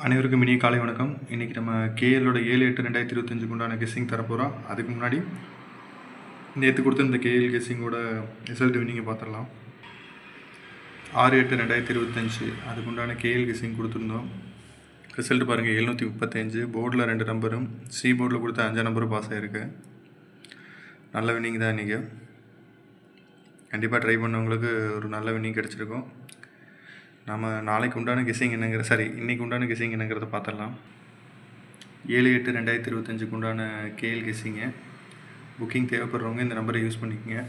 அனைவருக்கும் இனிய காலை வணக்கம். இன்றைக்கி நம்ம கேஎலோட 7/8/2025 உண்டான கெஸ்ஸிங் தரப்போகிறோம். அதுக்கு முன்னாடி நேற்று கொடுத்துருந்த கேஎல் கெஸ்ஸிங்கோட ரிசல்ட் நீங்கள் பார்த்துடலாம். 6/8/2025 அதுக்கு உண்டான கேஎல் கெஸ்ஸிங் கொடுத்துருந்தோம். ரிசல்ட் பாருங்கள், 735. போர்டில் 2 நம்பரும் சி போர்டில் கொடுத்த 5 நம்பரும் பாஸ் ஆகிருக்கு. நல்ல வின்னிங் தான் இன்றைக்கி. கண்டிப்பாக ட்ரை பண்ணவங்களுக்கு ஒரு நல்ல வின்னிங் கிடச்சிருக்கும். நம்ம நாளைக்கு உண்டான கெஸ்ஸிங் இன்றைக்கி உண்டான கெஸ்ஸிங் என்னங்கிறத பார்த்துடலாம். 7/8/2025 உண்டான கேஎல் கெஸ்ஸிங்கு. புக்கிங் தேவைப்படுறவங்க இந்த நம்பரை யூஸ் பண்ணிக்கோங்க.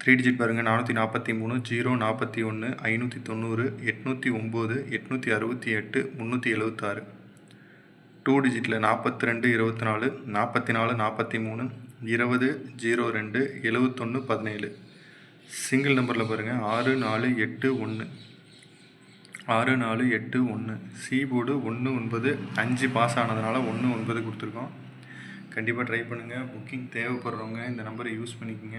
3 டிஜிட் பாருங்கள், 443 041 590 809 868 376. 2 டிஜிட்டில் 42 24 44 43 20 02 71 17. சிங்கிள் நம்பரில் பாருங்கள், 6481 6481. சி போர்டு 19 5 பாஸ் ஆனதுனால 19 கொடுத்துருக்கோம். கண்டிப்பாக ட்ரை பண்ணுங்கள். புக்கிங் தேவைப்படுறவங்க இந்த நம்பரை யூஸ் பண்ணிக்கோங்க.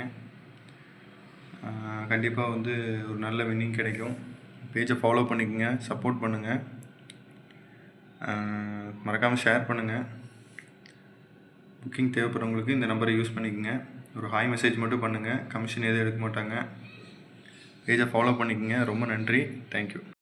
கண்டிப்பாக ஒரு நல்ல வின்னிங் கிடைக்கும். பேஜை ஃபாலோ பண்ணிக்கோங்க, சப்போர்ட் பண்ணுங்கள், மறக்காமல் ஷேர் பண்ணுங்கள். புக்கிங் தேவைப்படுறவங்களுக்கு இந்த நம்பரை யூஸ் பண்ணிக்கோங்க. ஒரு ஹாய் மெசேஜ் மட்டும் பண்ணுங்கள், கமிஷன் எதுவும் எடுக்க மாட்டாங்க. பேஜை ஃபாலோ பண்ணிக்கோங்க. ரொம்ப நன்றி, தேங்க்யூ.